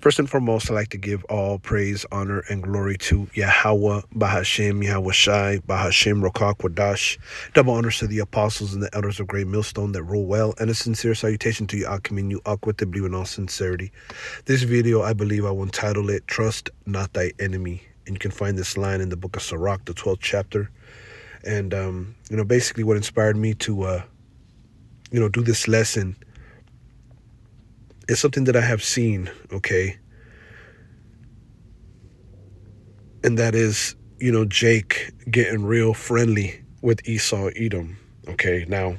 First and foremost, I like to give all praise, honor, and glory to Yahweh, Bahashim, Yahweh Shai, Bahashim, Rokak, Wadash. Double honors to the apostles and the elders of Great Millstone that rule well, and a sincere salutation to you, Akim, and you, Akwat, that believe in all sincerity. This video, I believe I will entitle it, Trust Not Thy Enemy. And you can find this line in the book of Sirach, the 12th chapter. And, basically what inspired me to, do this lesson is something that I have seen, okay? And that is, Jake getting real friendly with Esau, Edom, okay? Now,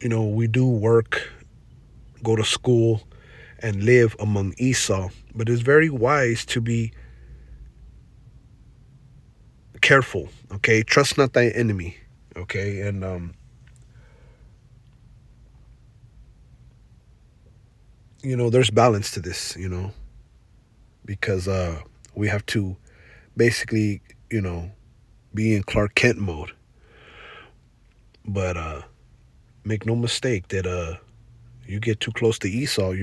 we do work, go to school, and live among Esau, but it's very wise to be careful, okay? Trust not thy enemy, okay? And, there's balance to this, because we have to basically, be in Clark Kent mode. But make no mistake that you get too close to Esau,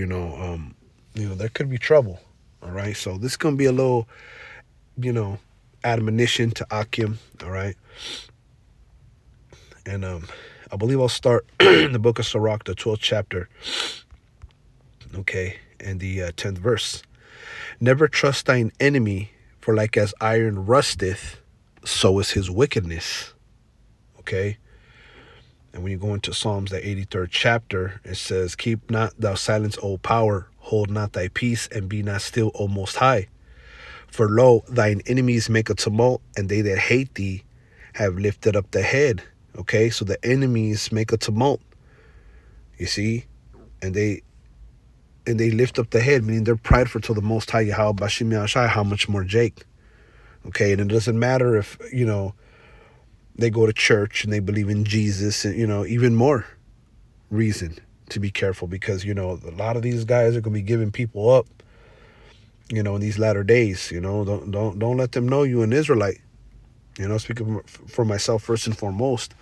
there could be trouble. All right. So this is gonna be a little, admonition to Akim. All right. And I believe I'll start in the book of Sirach, the 12th chapter. Okay, and the 10th verse. Never trust thine enemy, for like as iron rusteth, so is his wickedness. Okay. And when you go into Psalms, the 83rd chapter, it says, keep not thou silence, O power, hold not thy peace, and be not still, O Most High. For lo, thine enemies make a tumult, and they that hate thee have lifted up the head. Okay, so the enemies make a tumult, you see, and they lift up the head, meaning they're prideful to the Most High, Yahweh, Bashim Yahshai, how much more Jake. Okay, and it doesn't matter if, they go to church and they believe in Jesus, and, even more reason to be careful, because, a lot of these guys are going to be giving people up, in these latter days. Don't let them know you an Israelite. Speaking for myself first and foremost,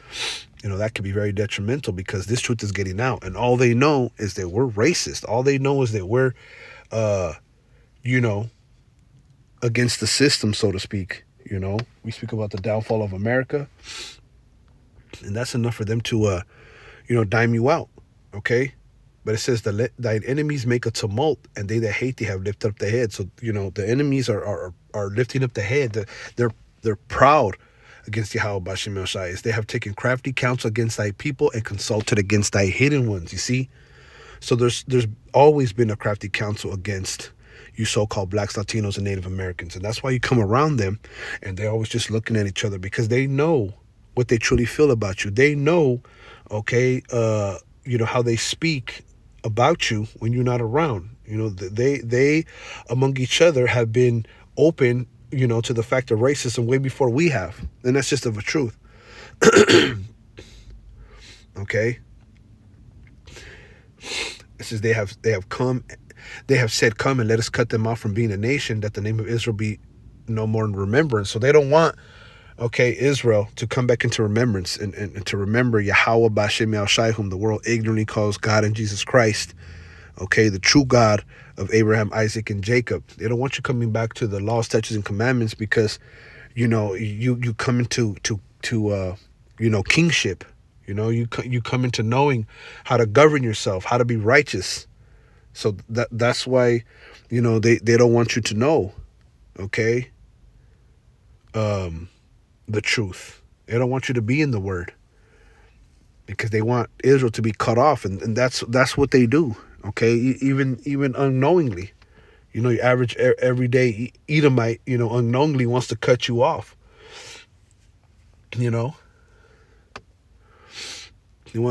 that could be very detrimental, because this truth is getting out, and all they know is that we're racist. All they know is that we're, against the system, so to speak. We speak about the downfall of America, and that's enough for them to, dime you out. Okay. But it says that thine enemies make a tumult, and they that hate thee have lifted up the head. So, the enemies are lifting up the head. They're proud against Yahweh Bashim Yoshai. They have taken crafty counsel against thy people and consulted against thy hidden ones. You see? So there's always been a crafty counsel against you so-called blacks, Latinos, and Native Americans. And that's why you come around them, and they're always just looking at each other, because they know what they truly feel about you. They know, okay, how they speak about you when you're not around. They among each other have been open, to the fact of racism way before we have. And that's just of a truth. Okay. It says they have said, come and let us cut them off from being a nation, that the name of Israel be no more in remembrance. So they don't want, okay, Israel to come back into remembrance and to remember Yahweh Bashem Yahushai, whom the world ignorantly calls God and Jesus Christ. Okay, the true God of Abraham, Isaac, and Jacob. They don't want you coming back to the law, statutes, and commandments, because, you come into kingship. You come into knowing how to govern yourself, how to be righteous. So that's why, they don't want you to know, okay, the truth. They don't want you to be in the word, because they want Israel to be cut off, and that's what they do. Okay, even unknowingly, your average everyday Edomite, unknowingly wants to cut you off. They want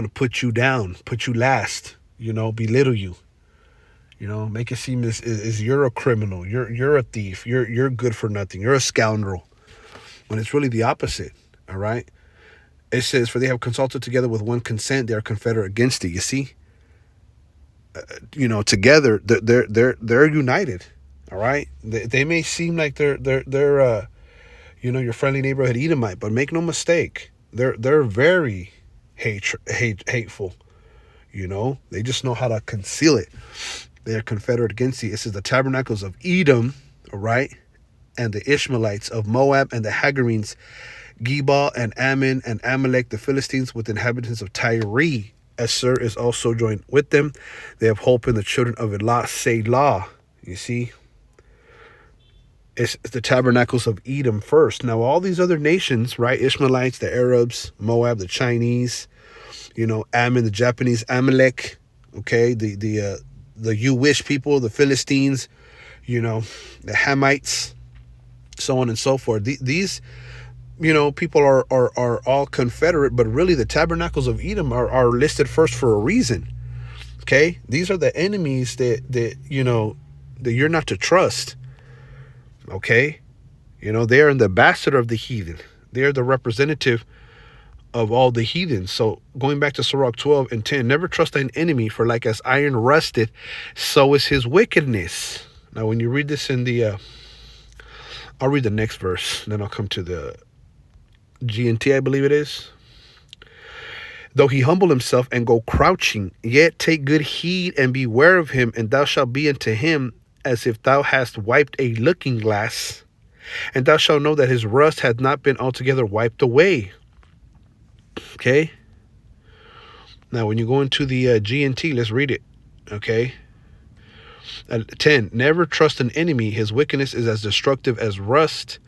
to put you down, put you last, belittle you, make it seem as you're a criminal, you're a thief, you're good for nothing, you're a scoundrel, when it's really the opposite. All right. It says, for they have consulted together with one consent, they are confederate against it. You see, together they're united. All right. They may seem like they're your friendly neighborhood Edomite, but make no mistake, they're very hateful. They just know how to conceal it. They are confederate against thee. It says the tabernacles of Edom, all right, and the Ishmaelites of Moab and the Hagarenes, Gebal and Ammon and Amalek, the Philistines with inhabitants of Tyre. Esser is also joined with them. They have hope in the children of Elah, Selah. You see, it's the tabernacles of Edom first. Now, all these other nations, right? Ishmaelites, the Arabs, Moab, the Chinese, Ammon, the Japanese, Amalek, okay, the Jewish people, the Philistines, the Hamites, so on and so forth. These people are all confederate, but really the tabernacles of Edom are listed first for a reason. Okay, these are the enemies that you're not to trust. Okay, they are the ambassador of the heathen. They are the representative of all the heathens. So going back to Sirach 12 and 10, never trust thine enemy, for like as iron rusteth, so is his wickedness. Now, when you read this in the, I'll read the next verse, then I'll come to the GNT, I believe it is. Though he humble himself and go crouching, yet take good heed and beware of him, and thou shalt be unto him as if thou hast wiped a looking glass, and thou shalt know that his rust hath not been altogether wiped away. Okay. Now, when you go into the GNT, let's read it. Okay. 10, never trust an enemy. His wickedness is as destructive as rust.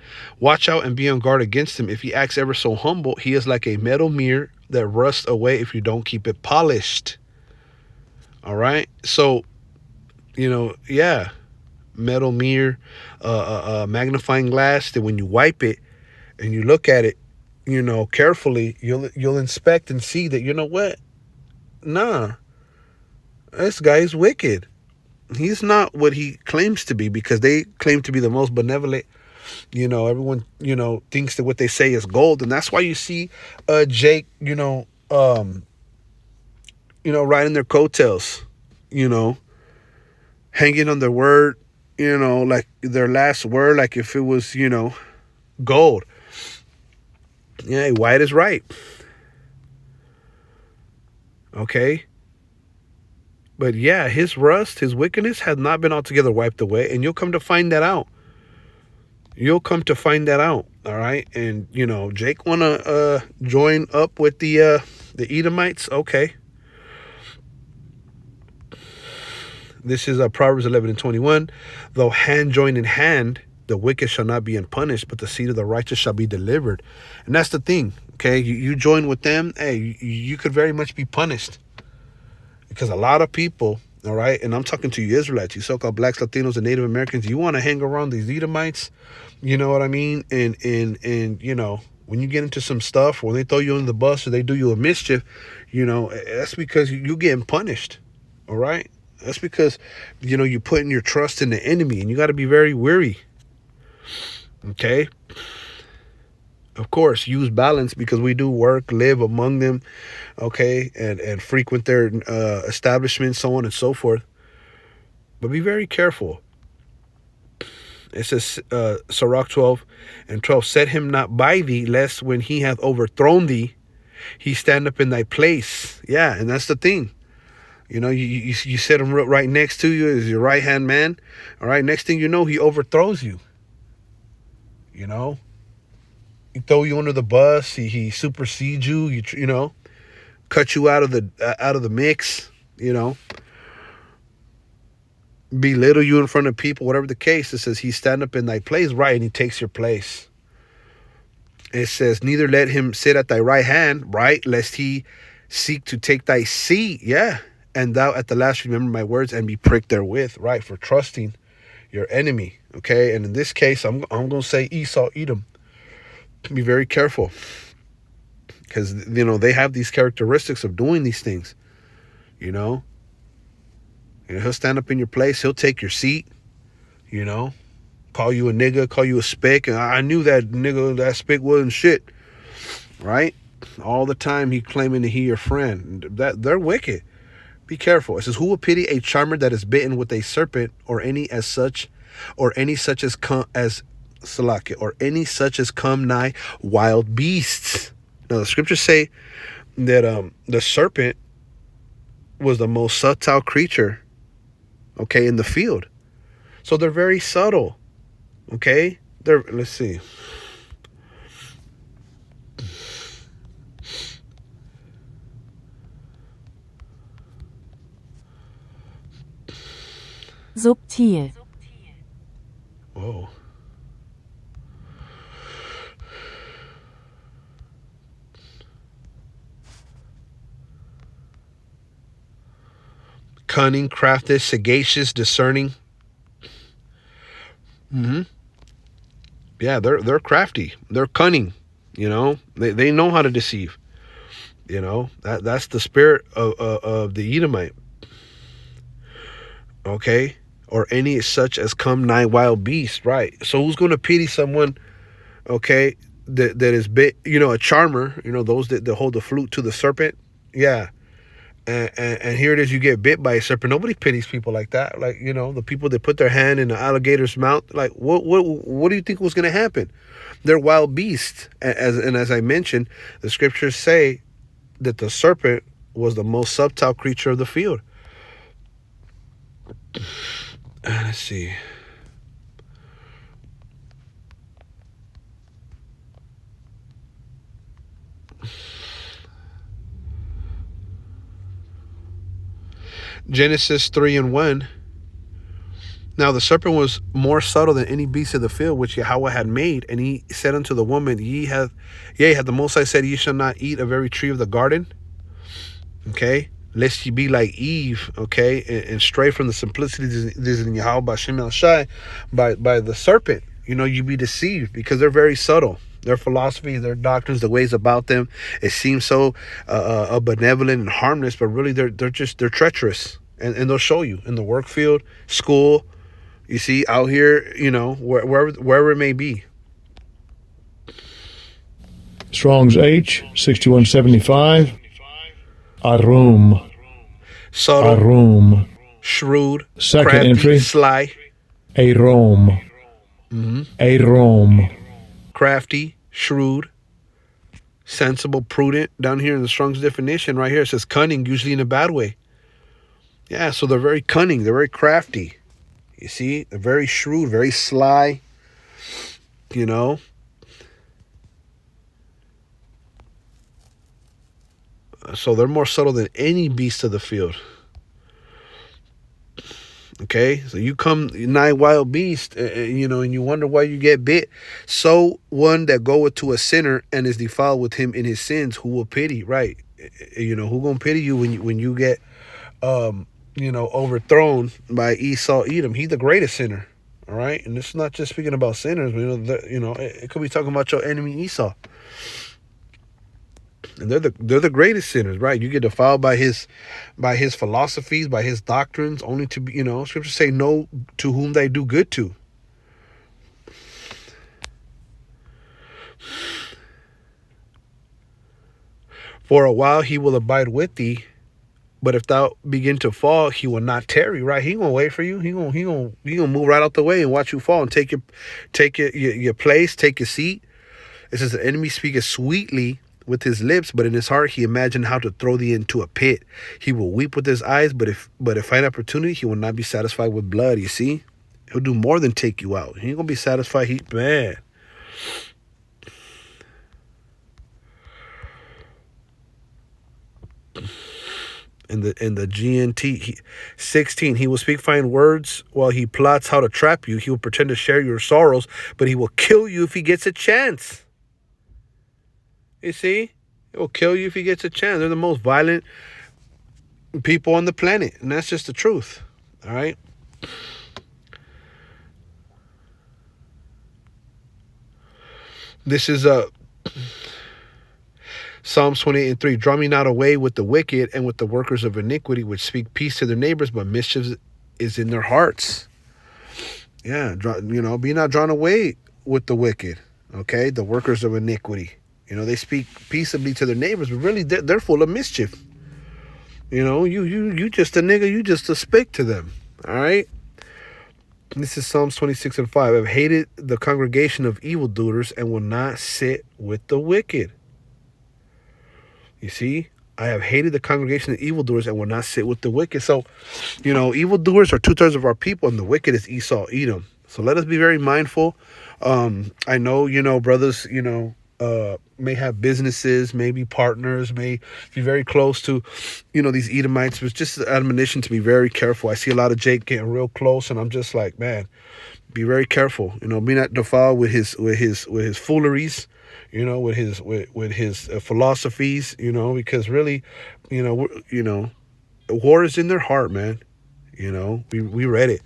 Watch out and be on guard against him. If he acts ever so humble, he is like a metal mirror that rusts away if you don't keep it polished. All right. So, metal mirror, magnifying glass, that when you wipe it and you look at it, carefully, you'll inspect and see that, what? Nah, this guy's wicked. He's not what he claims to be, because they claim to be the most benevolent. Everyone, thinks that what they say is gold. And that's why you see Jake, riding their coattails, hanging on their word, like their last word, like if it was, gold. Yeah, white is right. Okay. But yeah, his rust, his wickedness has not been altogether wiped away. And you'll come to find that out. All right. And, Jake want to join up with the Edomites. Okay. This is Proverbs 11:21. Though hand join in hand, the wicked shall not be unpunished, but the seed of the righteous shall be delivered. And that's the thing. Okay. You join with them. Hey, you could very much be punished. Because a lot of people, all right, and I'm talking to you Israelites, you so-called blacks, Latinos, and Native Americans, you want to hang around these Edomites, you know what I mean? And when you get into some stuff, when they throw you under the bus or they do you a mischief, that's because you're getting punished, all right? That's because, you're putting your trust in the enemy, and you got to be very wary, okay? Of course, use balance, because we do work, live among them, okay, and frequent their establishments, so on and so forth. But be very careful. It says, Sirach 12 and 12, set him not by thee, lest when he hath overthrown thee, he stand up in thy place. Yeah, and that's the thing. You set him right next to you as your right-hand man. All right, next thing you know, he overthrows you. He throw you under the bus. He supersedes you. You cut you out of the mix. Belittle you in front of people. Whatever the case, it says he stand up in thy place, right, and he takes your place. It says neither let him sit at thy right hand, right, lest he seek to take thy seat. Yeah, and thou at the last remember my words and be pricked therewith. Right, for trusting your enemy. Okay, and in this case, I'm gonna say Esau, Edom. Be very careful, because they have these characteristics of doing these things. He'll stand up in your place, he'll take your seat, call you a nigga, call you a spick, and I knew that nigga, that spick wasn't shit, right? All the time he claiming that he your friend. That they're wicked. Be careful. It says, who will pity a charmer that is bitten with a serpent, or any such as come nigh wild beasts. Now the scriptures say that the serpent, was the most subtle creature, okay, in the field. So they're very subtle, okay? Let's see. Subtil. Whoa. Cunning, crafty, sagacious, discerning. Yeah, they're crafty. They're cunning. They know how to deceive. That's the spirit of the Edomite. Okay, or any such as come nigh wild beast. Right. So who's going to pity someone? Okay, that is bit. A charmer. Those that hold the flute to the serpent. Yeah. And here it is, you get bit by a serpent. Nobody pities people like that. Like, the people that put their hand in the alligator's mouth. Like, what do you think was going to happen? They're wild beasts. As I mentioned, the scriptures say that the serpent was the most subtle creature of the field. Let's see. Genesis 3:1. Now the serpent was more subtle than any beast of the field which Yahweh had made, and he said unto the woman, hath the Most High said, ye shall not eat of every tree of the garden. Okay, lest ye be like Eve, okay, and stray from the simplicity this in Yahweh Bashem El Shai by the serpent. You be deceived because they're very subtle. Their philosophies, their doctrines, the ways about them, it seems so benevolent and harmless, but really they're treacherous, and they'll show you in the work field, school. You see, out here, wherever it may be. Strong's H, 6175. Arum. Subtle. Arum. Shrewd. Second crafty, entry. Sly. Arom. Arom. Crafty, shrewd, sensible, prudent. Down here in the Strong's definition, right here, it says cunning, usually in a bad way. Yeah, so they're very cunning. They're very crafty. You see, they're very shrewd, very sly. So they're more subtle than any beast of the field. Okay, so you come nigh wild beast, and you wonder why you get bit. So one that goeth to a sinner and is defiled with him in his sins, who will pity? Right? Who gonna pity you when you get overthrown by Esau Edom? He's the greatest sinner. All right, and this is not just speaking about sinners. It could be talking about your enemy Esau. And they're the greatest sinners, right? You get defiled by his philosophies, by his doctrines, only to be, scriptures say no to whom they do good to. For a while he will abide with thee, but if thou begin to fall, he will not tarry, right? He gonna wait for you. He gonna move right out the way and watch you fall and take your place, take your seat. It says the enemy speaketh sweetly with his lips, but in his heart he imagined how to throw thee into a pit. He will weep with his eyes, but if find opportunity, he will not be satisfied with blood. You see, he'll do more than take you out. He ain't gonna be satisfied. Man. In the GNT 16, he will speak fine words while he plots how to trap you. He will pretend to share your sorrows, but he will kill you if he gets a chance. You see, he'll kill you if he gets a chance. They're the most violent people on the planet, and that's just the truth. All right. This is Psalms 28:3. Draw me not away with the wicked and with the workers of iniquity, which speak peace to their neighbors, but mischief is in their hearts. Yeah, be not drawn away with the wicked. Okay, the workers of iniquity. They speak peaceably to their neighbors, but really they're full of mischief. You just a nigga. You just a speak to them. All right. This is Psalms 26:5. I've hated the congregation of evildoers and will not sit with the wicked. You see, I have hated the congregation of evildoers and will not sit with the wicked. So, evildoers are 2/3 of our people, and the wicked is Esau, Edom. So let us be very mindful. I know, brothers, may have businesses, maybe partners, may be very close to, these Edomites. But just an admonition to be very careful. I see a lot of Jake getting real close, and I'm just like, man, be very careful. Be not defiled with his fooleries, with his philosophies. Because really, war is in their heart, man. We read it.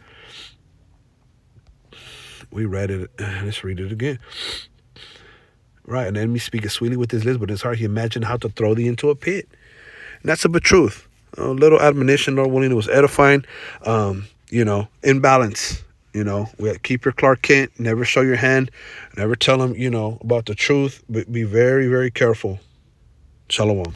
We read it. Let's read it again. Right, an enemy speaketh sweetly with his lips, but in his heart he imagined how to throw thee into a pit. And that's a bit truth. A little admonition, Lord willing, it was edifying. In balance. We keep your Clark Kent. Never show your hand. Never tell them, about the truth. But be very, very careful. Shalom.